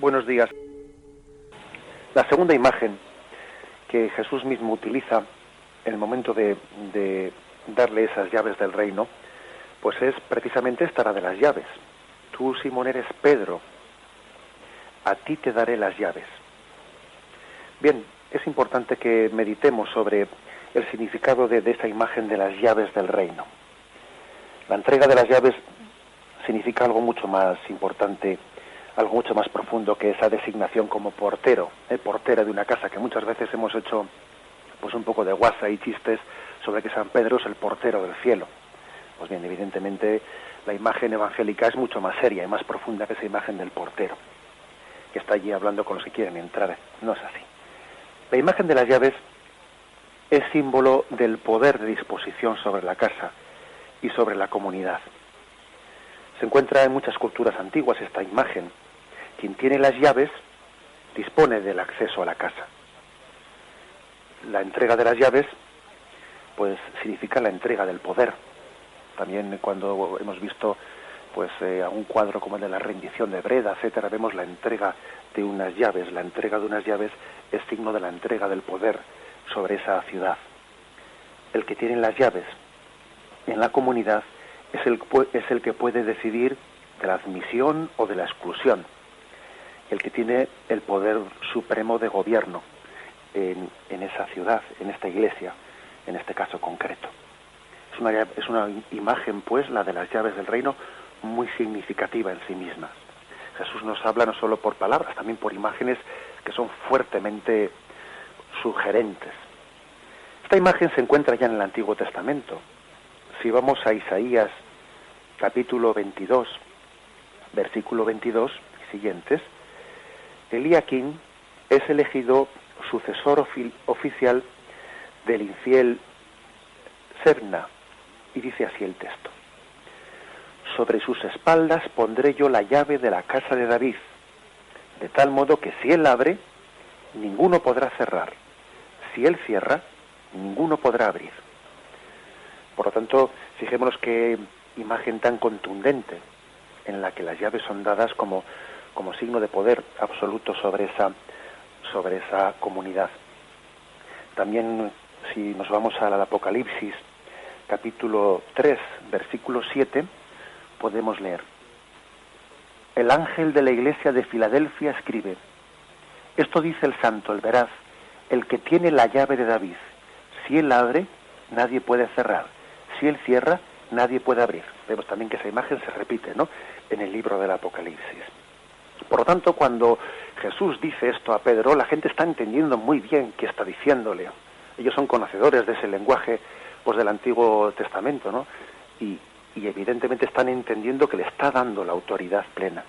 Buenos días. La segunda imagen que Jesús mismo utiliza en el momento de darle esas llaves del reino, pues es precisamente esta, la de las llaves. Tú, Simón, eres Pedro, a ti te daré las llaves. Bien, es importante que meditemos sobre el significado de esa imagen de las llaves del reino. La entrega de las llaves significa algo mucho más importante, algo mucho más profundo que esa designación como portero, portera de una casa, que muchas veces hemos hecho pues un poco de guasa y chistes sobre que San Pedro es el portero del cielo. Pues bien, evidentemente la imagen evangélica es mucho más seria y más profunda que esa imagen del portero, que está allí hablando con los que quieren entrar. No es así. La imagen de las llaves es símbolo del poder de disposición sobre la casa y sobre la comunidad. Se encuentra en muchas culturas antiguas esta imagen. Quien tiene las llaves dispone del acceso a la casa. La entrega de las llaves pues significa la entrega del poder. También cuando hemos visto pues un cuadro como el de la rendición de Breda, etcétera, vemos la entrega de unas llaves. La entrega de unas llaves es signo de la entrega del poder sobre esa ciudad. El que tiene las llaves en la comunidad es el que puede decidir de la admisión o de la exclusión, el que tiene el poder supremo de gobierno en esa ciudad, en esta iglesia, en este caso concreto. Es una imagen, pues, la de las llaves del reino, muy significativa en sí misma. Jesús nos habla no solo por palabras, también por imágenes que son fuertemente sugerentes. Esta imagen se encuentra ya en el Antiguo Testamento. Si vamos a Isaías capítulo 22, versículo 22 y siguientes, Eliaquim es elegido sucesor oficial del infiel Sebna, y dice así el texto: sobre sus espaldas pondré yo la llave de la casa de David, de tal modo que si él abre, ninguno podrá cerrar; si él cierra, ninguno podrá abrir. Por lo tanto, fijémonos qué imagen tan contundente, en la que las llaves son dadas como signo de poder absoluto sobre esa comunidad. También, si nos vamos al Apocalipsis, capítulo 3, versículo 7, podemos leer: el ángel de la iglesia de Filadelfia escribe: esto dice el santo, el veraz, el que tiene la llave de David. Si él abre, nadie puede cerrar; si él cierra, nadie puede abrir. Vemos también que esa imagen se repite, ¿no?, en el libro del Apocalipsis. Por lo tanto, cuando Jesús dice esto a Pedro, la gente está entendiendo muy bien qué está diciéndole. Ellos son conocedores de ese lenguaje, pues, del Antiguo Testamento, ¿no? Y evidentemente están entendiendo que le está dando la autoridad plena.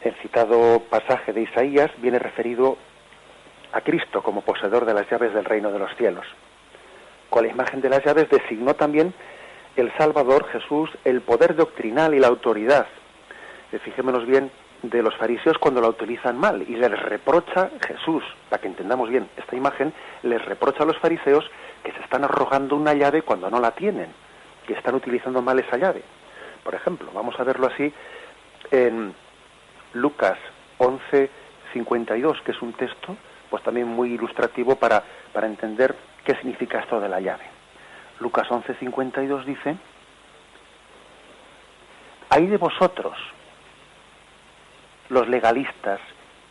El citado pasaje de Isaías viene referido a Cristo como poseedor de las llaves del reino de los cielos. Con la imagen de las llaves designó también el Salvador, Jesús, el poder doctrinal y la autoridad. Fijémonos bien de los fariseos cuando la utilizan mal, y les reprocha Jesús, para que entendamos bien esta imagen, les reprocha a los fariseos que se están arrogando una llave cuando no la tienen, que están utilizando mal esa llave. Por ejemplo, vamos a verlo así en Lucas 11:52, que es un texto pues también muy ilustrativo para entender qué significa esto de la llave. Lucas 11:52 dice: «Ay de vosotros, los legalistas,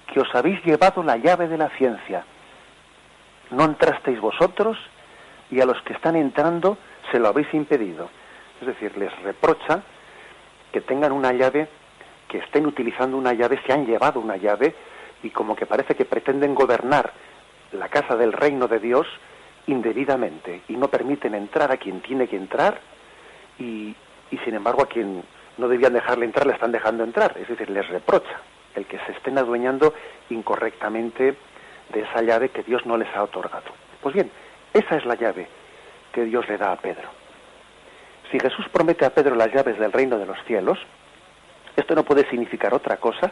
que os habéis llevado la llave de la ciencia. No entrasteis vosotros, y a los que están entrando se lo habéis impedido». Es decir, les reprocha que tengan una llave, que estén utilizando una llave, se han llevado una llave, y como que parece que pretenden gobernar la casa del reino de Dios indebidamente, y no permiten entrar a quien tiene que entrar, y sin embargo a quien no debían dejarle entrar, le están dejando entrar. Es decir, les reprocha el que se estén adueñando incorrectamente de esa llave que Dios no les ha otorgado. Pues bien, esa es la llave que Dios le da a Pedro. Si Jesús promete a Pedro las llaves del reino de los cielos, esto no puede significar otra cosa,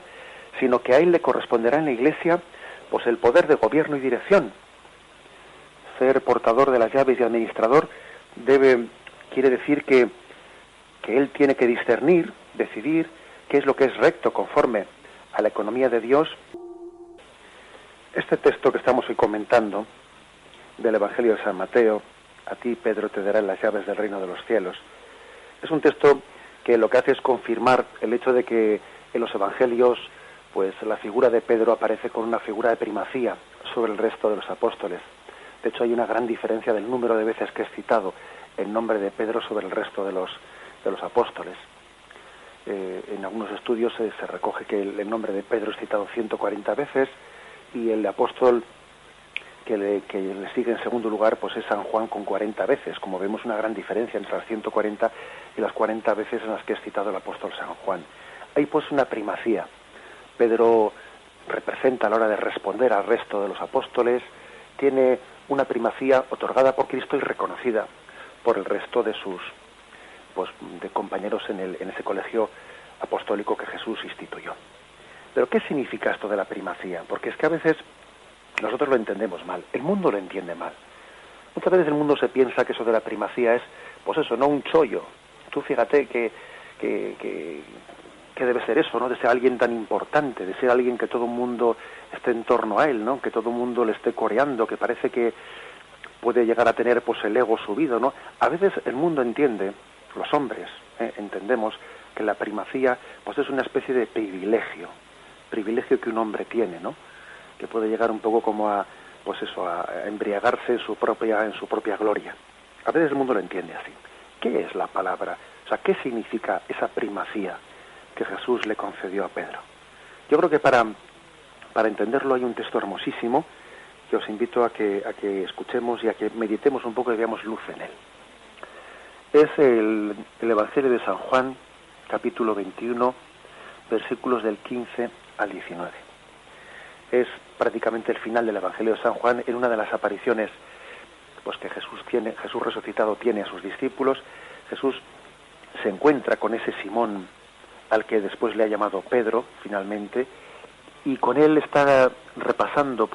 sino que a él le corresponderá en la iglesia pues el poder de gobierno y dirección. Ser portador de las llaves y administrador quiere decir que él tiene que discernir, decidir qué es lo que es recto conforme a la economía de Dios. Este texto que estamos hoy comentando del Evangelio de San Mateo, a ti, Pedro, te darán las llaves del reino de los cielos, es un texto que lo que hace es confirmar el hecho de que en los Evangelios pues la figura de Pedro aparece con una figura de primacía sobre el resto de los apóstoles. De hecho, hay una gran diferencia del número de veces que es citado el nombre de Pedro sobre el resto de los apóstoles. En algunos estudios se recoge que el nombre de Pedro es citado 140 veces y el apóstol que le sigue en segundo lugar pues es San Juan con 40 veces. Como vemos, una gran diferencia entre las 140 y las 40 veces en las que es citado el apóstol San Juan. Hay pues una primacía. Pedro representa a la hora de responder al resto de los apóstoles, tiene una primacía otorgada por Cristo y reconocida por el resto de sus de compañeros en ese colegio apostólico que Jesús instituyó. Pero ¿qué significa esto de la primacía? Porque es que a veces nosotros lo entendemos mal, el mundo lo entiende mal. Muchas veces el mundo se piensa que eso de la primacía es, pues eso, no un chollo. Tú fíjate que debe ser eso, ¿no? De ser alguien tan importante, de ser alguien que todo el mundo esté en torno a él, ¿no? Que todo el mundo le esté coreando, que parece que puede llegar a tener pues el ego subido, ¿no? A veces el mundo entiende, los hombres, entendemos que la primacía pues es una especie de privilegio que un hombre tiene, ¿no? Que puede llegar un poco como a pues eso, a embriagarse en su propia gloria. A veces el mundo lo entiende así. ¿Qué es la palabra? O sea, ¿qué significa esa primacía que Jesús le concedió a Pedro? Yo creo que para entenderlo hay un texto hermosísimo que os invito a que escuchemos y a que meditemos un poco y veamos luz en él. Es el Evangelio de San Juan, capítulo 21, versículos del 15 al 19. Es prácticamente el final del Evangelio de San Juan, en una de las apariciones pues que Jesús resucitado tiene a sus discípulos. Jesús se encuentra con ese Simón al que después le ha llamado Pedro, finalmente, y con él está repasando,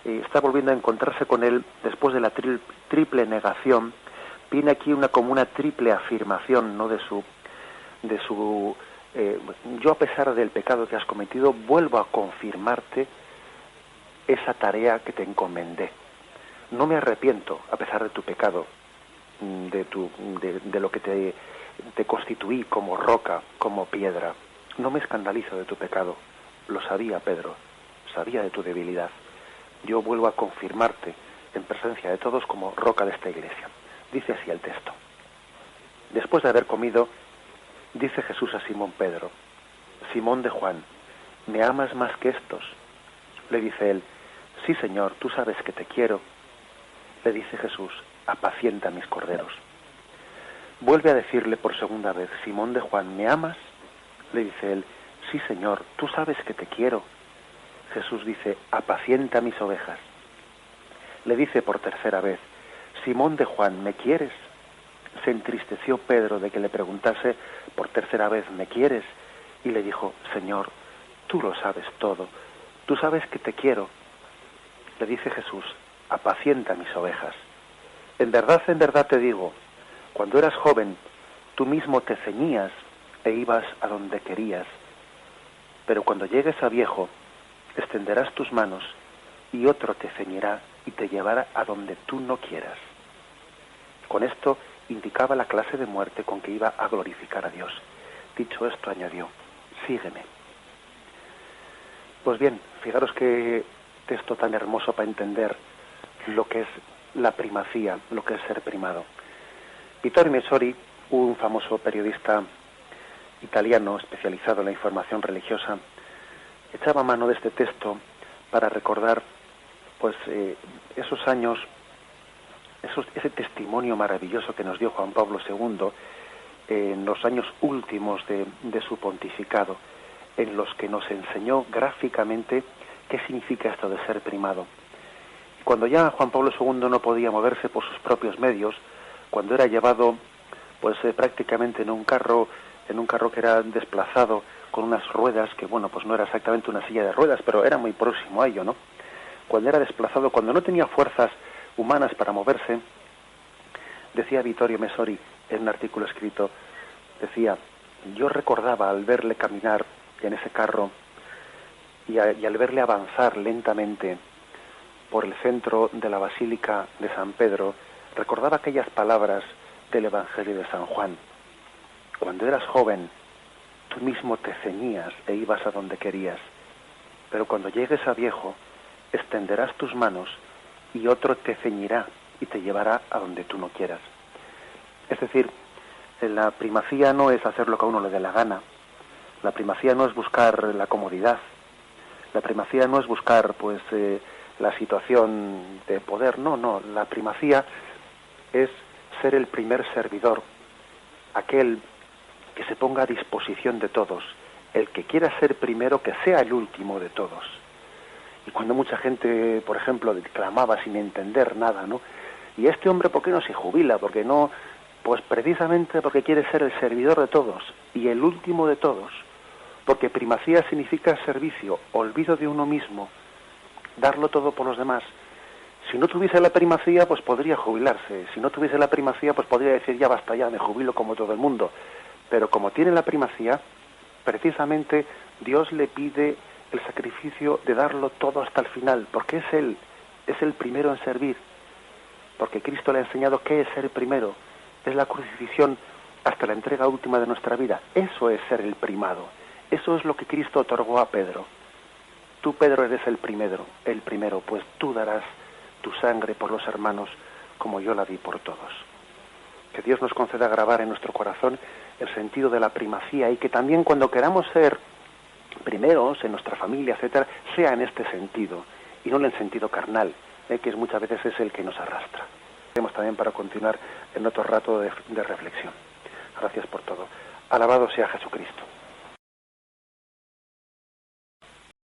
está volviendo a encontrarse con él después de la triple negación. Viene aquí como una triple afirmación, ¿no? de su yo, a pesar del pecado que has cometido, vuelvo a confirmarte esa tarea que te encomendé. No me arrepiento, a pesar de tu pecado, de lo que te constituí como roca, como piedra. No me escandalizo de tu pecado. Lo sabía, Pedro, sabía de tu debilidad. Yo vuelvo a confirmarte en presencia de todos como roca de esta iglesia. Dice así el texto. Después de haber comido, dice Jesús a Simón Pedro: Simón de Juan, ¿me amas más que estos? Le dice él: sí, Señor, tú sabes que te quiero. Le dice Jesús: apacienta mis corderos. Vuelve a decirle por segunda vez: Simón de Juan, ¿me amas? Le dice él: sí, Señor, tú sabes que te quiero. Jesús dice: apacienta mis ovejas. Le dice por tercera vez: Simón de Juan, ¿me quieres? Se entristeció Pedro de que le preguntase por tercera vez: ¿me quieres? Y le dijo: Señor, tú lo sabes todo, tú sabes que te quiero. Le dice Jesús: apacienta mis ovejas. En verdad te digo, cuando eras joven, tú mismo te ceñías e ibas a donde querías. Pero cuando llegues a viejo, extenderás tus manos y otro te ceñirá y te llevará a donde tú no quieras. Con esto indicaba la clase de muerte con que iba a glorificar a Dios. Dicho esto, añadió: sígueme. Pues bien, fijaros qué texto tan hermoso para entender lo que es la primacía, lo que es ser primado. Vittorio Messori, un famoso periodista italiano especializado en la información religiosa, echaba mano de este texto para recordar esos años, ese testimonio maravilloso que nos dio Juan Pablo II en los años últimos de su pontificado, en los que nos enseñó gráficamente qué significa esto de ser primado. Cuando ya Juan Pablo II no podía moverse por sus propios medios, cuando era llevado prácticamente en un carro que era desplazado con unas ruedas que no era exactamente una silla de ruedas, pero era muy próximo a ello, ¿no? Cuando era desplazado, cuando no tenía fuerzas humanas para moverse, decía Vittorio Messori en un artículo escrito, decía: yo recordaba al verle caminar en ese carro y al verle avanzar lentamente por el centro de la Basílica de San Pedro, recordaba aquellas palabras del Evangelio de San Juan. Cuando eras joven, tú mismo te ceñías e ibas a donde querías, pero cuando llegues a viejo, extenderás tus manos y otro te ceñirá y te llevará a donde tú no quieras. Es decir, la primacía no es hacer lo que a uno le dé la gana, la primacía no es buscar la comodidad, la primacía no es buscar pues la situación de poder, no, la primacía es ser el primer servidor, aquel que se ponga a disposición de todos, el que quiera ser primero, que sea el último de todos. Y cuando mucha gente, por ejemplo, clamaba sin entender nada, ¿no? ¿Y este hombre por qué no se jubila? Porque no, pues precisamente porque quiere ser el servidor de todos y el último de todos, porque primacía significa servicio, olvido de uno mismo, darlo todo por los demás. Si no tuviese la primacía, pues podría jubilarse. Si no tuviese la primacía, pues podría decir, ya basta, ya me jubilo como todo el mundo. Pero como tiene la primacía, precisamente Dios le pide el sacrificio de darlo todo hasta el final, porque es el primero en servir, porque Cristo le ha enseñado qué es ser primero, es la crucifixión hasta la entrega última de nuestra vida. Eso es ser el primado, eso es lo que Cristo otorgó a Pedro. Tú, Pedro, eres el primero, pues tú darás tu sangre por los hermanos como yo la di por todos. Que Dios nos conceda grabar en nuestro corazón el sentido de la primacía y que también cuando queramos ser primeros en nuestra familia, etcétera, sea en este sentido y no en el sentido carnal, que es muchas veces es el que nos arrastra. Tenemos también para continuar en otro rato de reflexión. Gracias por todo. Alabado sea Jesucristo.